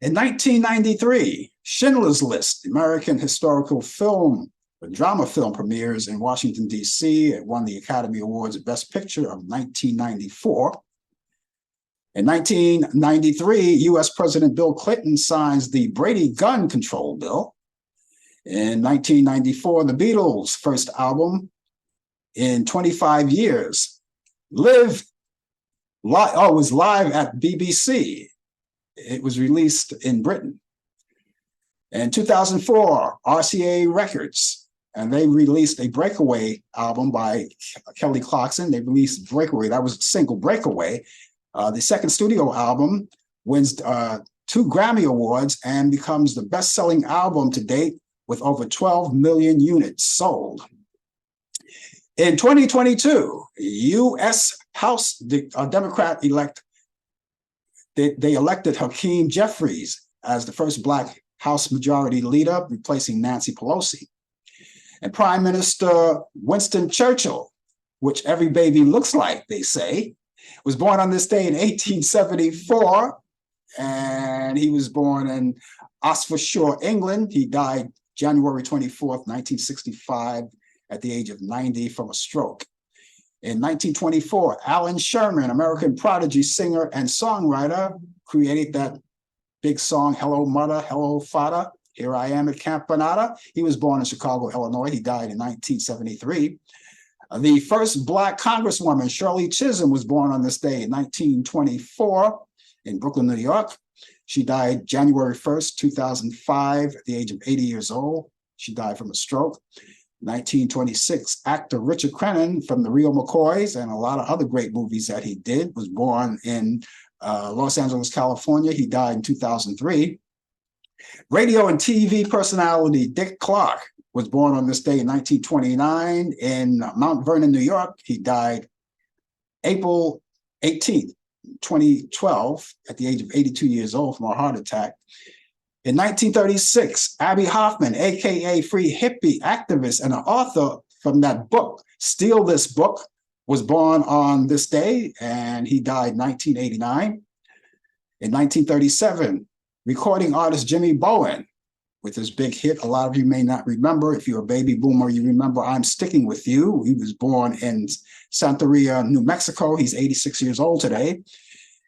In 1993, Schindler's List, American historical film, a drama film, premieres in Washington, D.C. It won the Academy Awards Best Picture of 1994. In 1993, U.S. President Bill Clinton signs the Brady Gun Control Bill. In 1994, the Beatles' first album in 25 years, was live at BBC. It was released in Britain. In 2004, RCA Records, and they released a Breakaway album by Kelly Clarkson. They released Breakaway. That was a single, Breakaway. The 2nd studio album wins 2 Grammy Awards and becomes the best-selling album to date with over 12 million units sold. In 2022, U.S. House Democrat-elect They elected Hakeem Jeffries as the first Black House Majority Leader, replacing Nancy Pelosi. And Prime Minister Winston Churchill, which every baby looks like, they say, was born on this day in 1874, and he was born in Oxfordshire, England. He died January 24th, 1965, at the age of 90 from a stroke. In 1924, Allan Sherman, American prodigy singer and songwriter, created that big song, Hello Mother, Hello Father, Here I Am at Camp Granada. He was born in Chicago, Illinois. He died in 1973. The first Black Congresswoman, Shirley Chisholm, was born on this day in 1924 in Brooklyn, New York. She died January 1st, 2005, at the age of 80 years old. She died from a stroke. 1926, actor Richard Crennan from the Real McCoys and a lot of other great movies that he did, was born in Los Angeles, California. He died in 2003. Radio and TV personality Dick Clark was born on this day in 1929 in Mount Vernon, New York. He died April 18th, 2012, at the age of 82 years old from a heart attack. In 1936, Abby Hoffman, aka free hippie activist and an author from that book, Steal This Book, was born on this day, and he died in 1989. In 1937, recording artist Jimmy Bowen, with his big hit, a lot of you may not remember. If you're a baby boomer, you remember I'm Sticking With You. He was born in Santeria, New Mexico. He's 86 years old today.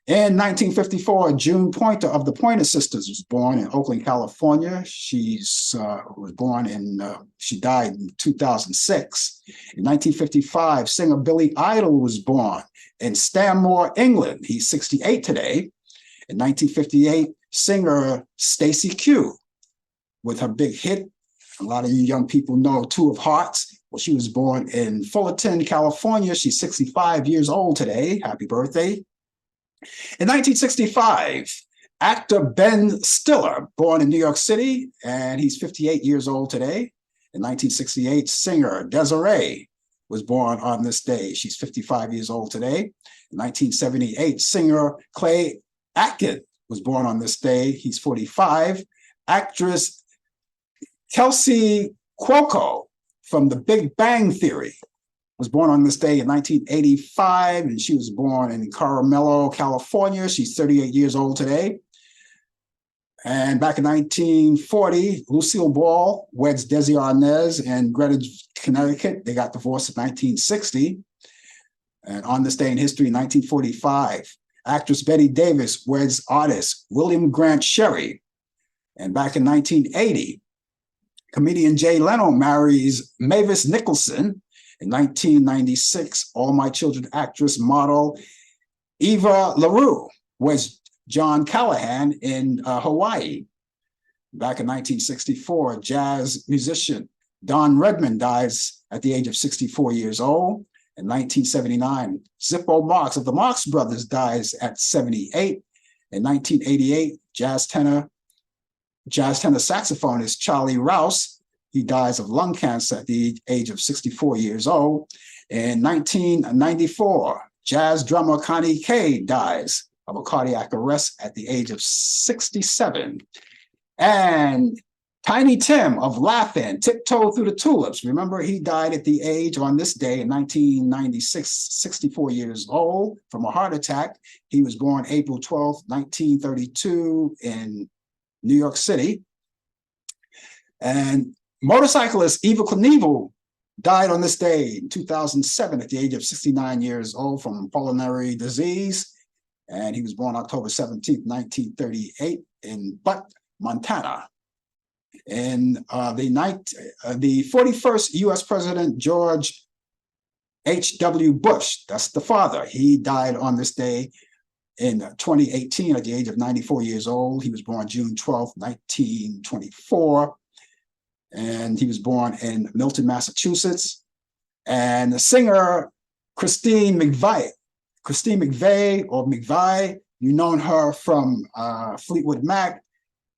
In 1954, June Pointer of the Pointer Sisters was born in Oakland, California. She died in 2006. In 1955, singer Billy Idol was born in Stanmore, England. He's 68 today. In 1958, singer Stacey Q, with her big hit, a lot of you young people know Two of Hearts. Well, she was born in Fullerton, California. She's 65 years old today. Happy birthday. In 1965, actor Ben Stiller, born in New York City, and he's 58 years old today. In 1968, singer Desiree was born on this day. She's 55 years old today. In 1978, singer Clay Atkin was born on this day. He's 45. Actress Kelsey Cuoco from The Big Bang Theory was born on this day in 1985, and she was born in Caramello, California. She's 38 years old today. And back in 1940, Lucille Ball weds Desi Arnaz in Greenwich, Connecticut. They got divorced in 1960. And on this day in history, 1945, actress Betty Davis weds artist William Grant Sherry. And back in 1980, comedian Jay Leno marries Mavis Nicholson. In 1996, All My Children actress model Eva LaRue was John Callahan in Hawaii. Back in 1964, jazz musician Don Redman dies at the age of 64 years old. In 1979, Zippo Marx of the Marx Brothers dies at 78. In 1988, jazz tenor saxophonist Charlie Rouse, he dies of lung cancer at the age of 64 years old. In 1994, jazz drummer Connie Kay dies of a cardiac arrest at the age of 67. And Tiny Tim of Laugh-In, Tiptoe Through the Tulips. Remember, he died at the age on this day in 1996, 64 years old from a heart attack. He was born April 12th, 1932 in New York City. And motorcyclist Evel Knievel died on this day in 2007 at the age of 69 years old from pulmonary disease. And he was born October 17th, 1938 in Butte, Montana. And the 41st US President George H.W. Bush, that's the father, he died on this day in 2018 at the age of 94 years old. He was born June 12th, 1924. And he was born in Milton, Massachusetts. And the singer Christine McVie, or McVie, you known her from Fleetwood Mac.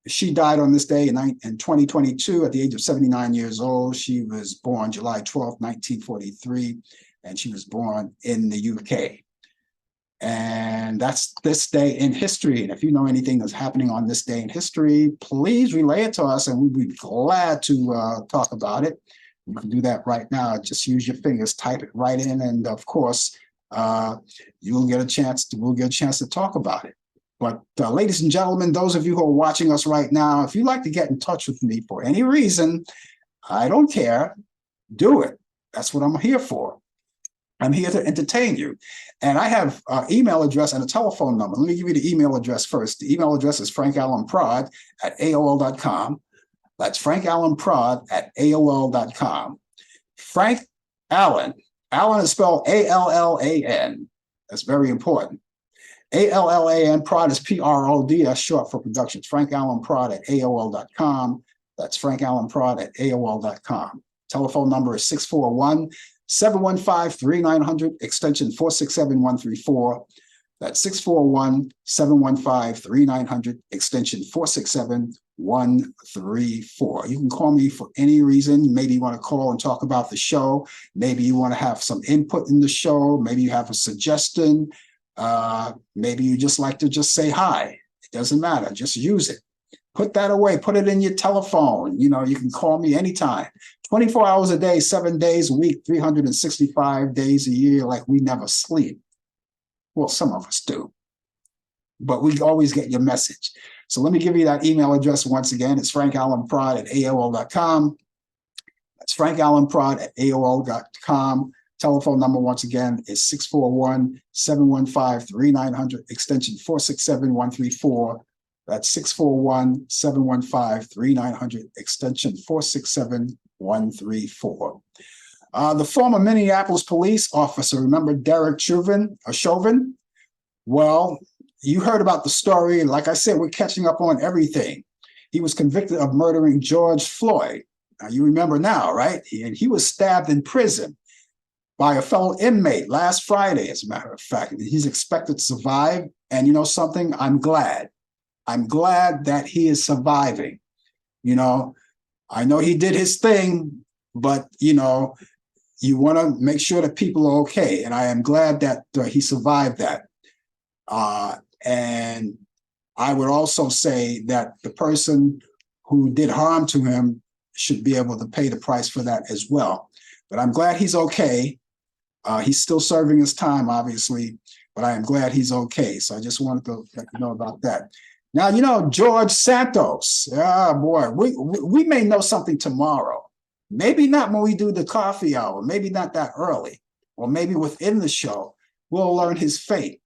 She died on this day in 2022 at the age of 79 years old. She was born July 12th, 1943, and she was born in the UK. And that's this day in history. And if you know anything that's happening on this day in history, please relay it to us, and we'd be glad to talk about it. You can do that right now. Just use your fingers, type it right in, and of course, we'll get a chance to talk about it. But ladies and gentlemen, those of you who are watching us right now, if you'd like to get in touch with me for any reason, I don't care. Do it. That's what I'm here for. I'm here to entertain you. And I have an email address and a telephone number. Let me give you the email address first. The email address is frankallenprod@aol.com. That's frankallenprod@aol.com. Frank Allan. Allan is spelled A-L-L-A-N. That's very important. A-L-L-A-N, prod is P-R-O-D, that's short for productions. frankallenprod@aol.com. That's frankallenprod@aol.com. Telephone number is 641-715-3900, extension 467-134. That's 641-715-3900, extension 467-134. You can call me for any reason. Maybe you want to call and talk about the show. Maybe you want to have some input in the show. Maybe you have a suggestion. Maybe you just like to just say hi. It doesn't matter. Just use it. Put that away. Put it in your telephone. You know, you can call me anytime. 24 hours a day, 7 days a week, 365 days a year, like we never sleep. Well, some of us do. But we always get your message. So let me give you that email address once again. It's frankallenprod@aol.com. That's frankallenprod@aol.com. Telephone number once again is 641-715-3900, extension 467-134. That's 641-715-3900, extension 467-134. The former Minneapolis police officer, remember Derek Chauvin? Well, you heard about the story. And like I said, we're catching up on everything. He was convicted of murdering George Floyd. Now, you remember now, right? And he was stabbed in prison by a fellow inmate last Friday, as a matter of fact. He's expected to survive. And you know something? I'm glad. I'm glad that he is surviving. You know, I know he did his thing, but, you know, you want to make sure that people are okay. And I am glad that he survived that. And I would also say that the person who did harm to him should be able to pay the price for that as well. But I'm glad he's okay. He's still serving his time, obviously, but I am glad he's okay. So I just wanted to let you know about that. Now, you know, George Santos. Oh, boy, we may know something tomorrow. Maybe not when we do the coffee hour. Maybe not that early. Or maybe within the show, we'll learn his fate.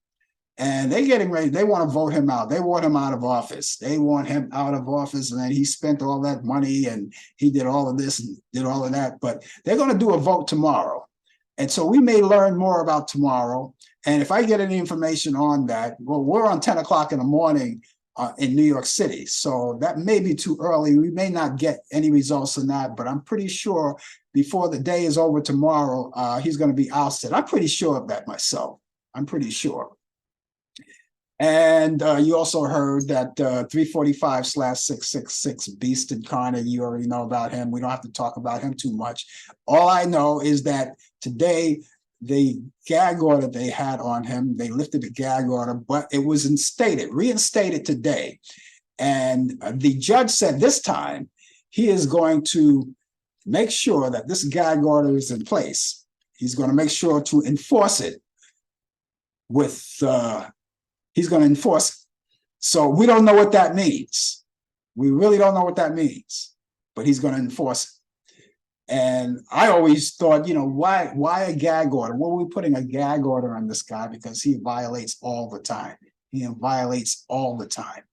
And they're getting ready. They want to vote him out. They want him out of office. They want him out of office. And then he spent all that money and he did all of this and did all of that. But they're going to do a vote tomorrow. And so we may learn more about tomorrow. And if I get any information on that, well, we're on 10 o'clock in the morning in New York City. So that may be too early. We may not get any results on that, but I'm pretty sure before the day is over tomorrow, he's going to be ousted. I'm pretty sure of that myself. I'm pretty sure. And you also heard that 345/666 Beast Incarnate. You already know about him. We don't have to talk about him too much. All I know is that today, the gag order they had on him, they lifted the gag order, but it was reinstated today. And the judge said this time he is going to make sure that this gag order is in place. He's going to make sure to enforce it he's going to enforce it. So we don't know what that means. We really don't know what that means, but he's going to enforce it. And I always thought, you know, why a gag order? Well, we're putting a gag order on this guy because he violates all the time. He violates all the time.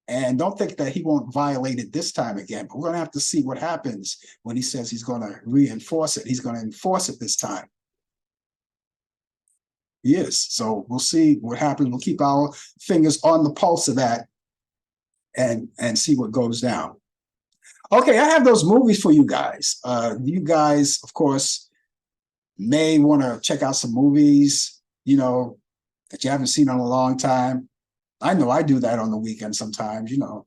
And don't think that he won't violate it this time again, but we're going to have to see what happens when he says he's going to reinforce it. He's going to enforce it this time. He is. So we'll see what happens. We'll keep our fingers on the pulse of that and see what goes down. Okay, I have those movies for you guys. You guys, of course, may want to check out some movies, you know, that you haven't seen in a long time. I know I do that on the weekend sometimes, you know.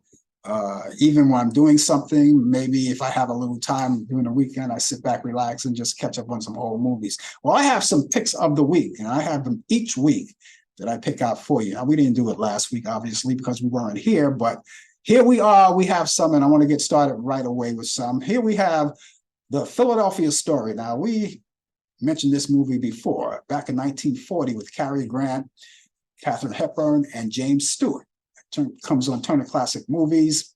Even when I'm doing something, maybe if I have a little time during the weekend, I sit back, relax, and just catch up on some old movies. Well, I have some picks of the week, and I have them each week. that I pick out for you. Now, we didn't do it last week, obviously, because we weren't here, but here we are. We have some, and I want to get started right away with some. Here we have The Philadelphia Story. Now, we mentioned this movie before, back in 1940 with Cary Grant, Katharine Hepburn, and James Stewart. It comes on Turner Classic Movies,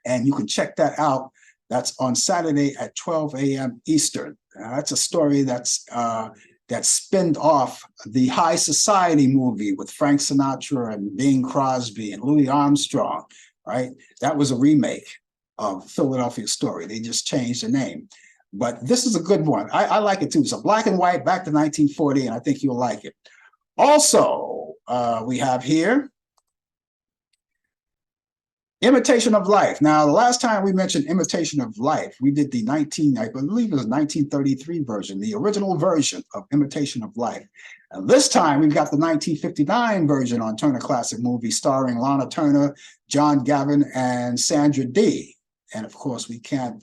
and you can check that out. That's on Saturday at 12 a.m. Eastern. That's a story that's that spinned off the High Society movie with Frank Sinatra and Bing Crosby and Louis Armstrong, right? That was a remake of Philadelphia Story. They just changed the name. But this is a good one. I like it too. It's a black and white, back to 1940, and I think you'll like it. Also, we have here Imitation of Life. Now, the last time we mentioned Imitation of Life, we did the I believe it was 1933 version, the original version of Imitation of Life. And this time we've got the 1959 version on Turner Classic Movie starring Lana Turner, John Gavin, and Sandra Dee. And of course, we can't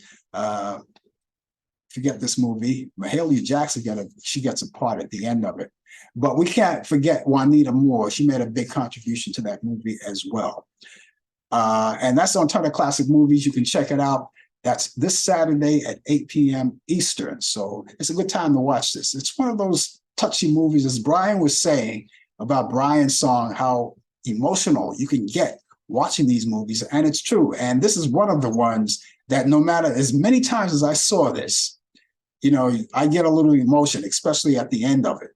forget this movie. Mahalia Jackson she gets a part at the end of it. But we can't forget Juanita Moore. She made a big contribution to that movie as well. And that's on Turner Classic Movies. You can check it out. That's this Saturday at 8 p.m. Eastern. So it's a good time to watch this. It's one of those touchy movies, as Brian was saying about Brian's song, how emotional you can get watching these movies. And it's true. And this is one of the ones that no matter as many times as I saw this, you know, I get a little emotion, especially at the end of it.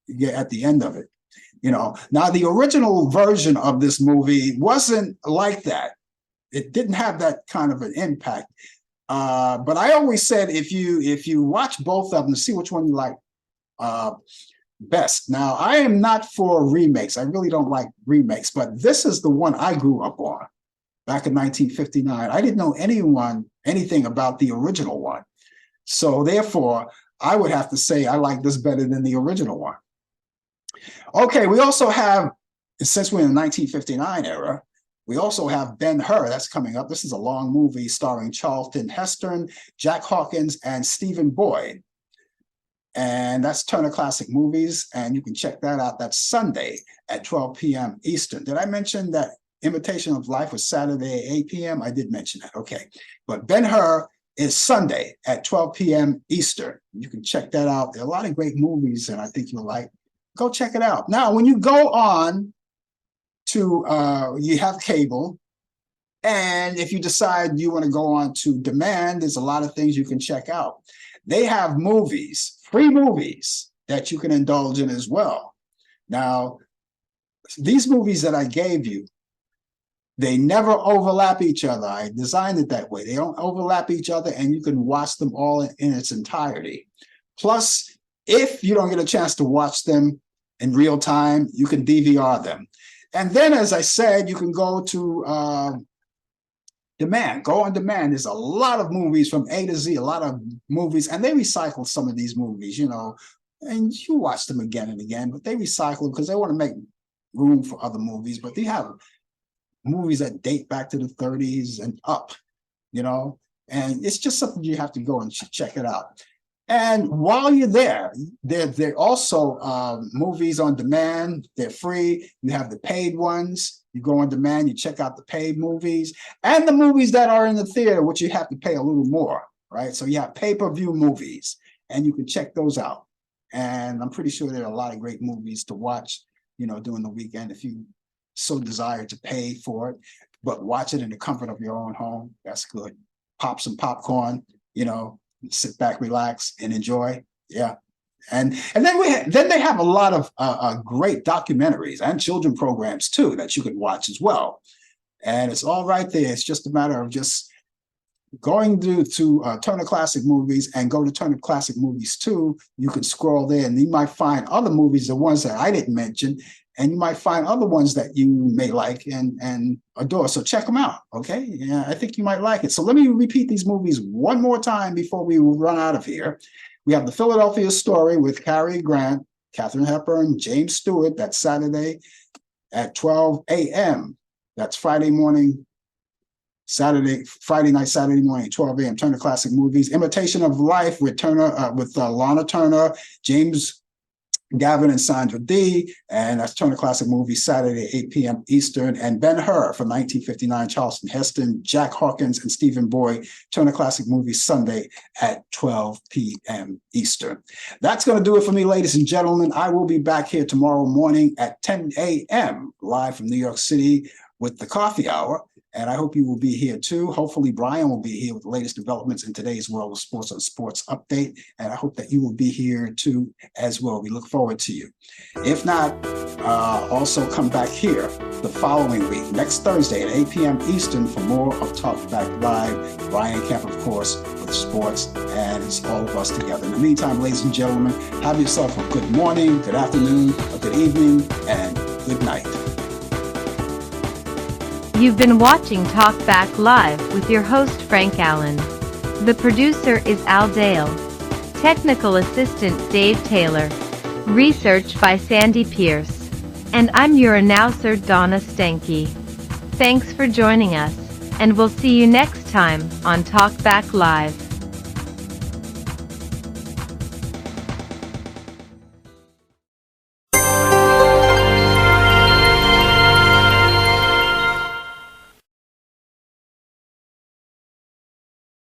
You get at the end of it. You know, now the original version of this movie wasn't like that. It didn't have that kind of an impact. But I always said if you watch both of them, see which one you like best. Now, I am not for remakes. I really don't like remakes, but this is the one I grew up on back in 1959. I didn't know anything about the original one. So therefore, I would have to say I like this better than the original one. Okay, we also have, since we're in the 1959 era, we also have Ben-Hur. That's coming up. This is a long movie starring Charlton Heston, Jack Hawkins, and Stephen Boyd. And that's Turner Classic Movies, and you can check that out. That's Sunday at 12 p.m. Eastern. Did I mention that Imitation of Life was Saturday at 8 p.m.? I did mention that, okay. But Ben-Hur is Sunday at 12 p.m. Eastern. You can check that out. There are a lot of great movies, and I think you'll like. Go check it out. Now, when you go on to, you have cable, and if you decide you want to go on to demand, there's a lot of things you can check out. They have movies, free movies, that you can indulge in as well. Now, these movies that I gave you, they never overlap each other. I designed it that way. They don't overlap each other, and you can watch them all in its entirety. Plus, if you don't get a chance to watch them in real time, you can DVR them. And then, as I said, you can go to demand, go on demand. There's a lot of movies from A to Z, a lot of movies, and they recycle some of these movies, you know, and you watch them again and again, but they recycle them because they want to make room for other movies. But they have movies that date back to the 30s and up, you know, and it's just something you have to go and check it out. And while you're there, they're also movies on demand. They're free. You have the paid ones. You go on demand, you check out the paid movies, and the movies that are in the theater, which you have to pay a little more, right? So you have pay-per-view movies, and you can check those out. And I'm pretty sure there are a lot of great movies to watch, you know, during the weekend if you so desire to pay for it. But watch it in the comfort of your own home. That's good. Pop some popcorn, you know, sit back, relax, and enjoy. Yeah. And then they have a lot of great documentaries and children programs too that you can watch as well. And it's all right there. It's just a matter of just going to Turner Classic Movies and go to Turner Classic Movies 2. You can scroll there and you might find other movies, the ones that I didn't mention, and you might find other ones that you may like and adore. So check them out, okay? Yeah, I think you might like it. So let me repeat these movies one more time before we run out of here. We have The Philadelphia Story with Cary Grant, Katharine Hepburn, James Stewart. That's Saturday at 12 a.m. That's Friday morning, Friday night, Saturday morning, 12 a.m. Turner Classic Movies. Imitation of Life with Lana Turner, James Gavin and Sandra D, and that's Turner Classic Movies Saturday, 8 p.m. Eastern, and Ben-Hur from 1959, Charleston Heston, Jack Hawkins, and Stephen Boyd, Turner Classic Movies Sunday at 12 p.m. Eastern. That's going to do it for me, ladies and gentlemen. I will be back here tomorrow morning at 10 a.m. live from New York City with the coffee hour. And I hope you will be here too. Hopefully, Brian will be here with the latest developments in today's world of sports on Sports Update. And I hope that you will be here too as well. We look forward to you. If not, also come back here the following week, next Thursday at 8 p.m. Eastern for more of Talk Back Live. Brian Camp, of course, with sports, and it's all of us together. In the meantime, ladies and gentlemen, have yourself a good morning, good afternoon, a good evening, and good night. You've been watching Talk Back Live with your host Frank Allan. The producer is Al Dale. Technical assistant Dave Taylor. Research by Sandy Pierce. And I'm your announcer Donna Stenke. Thanks for joining us, and we'll see you next time on Talk Back Live.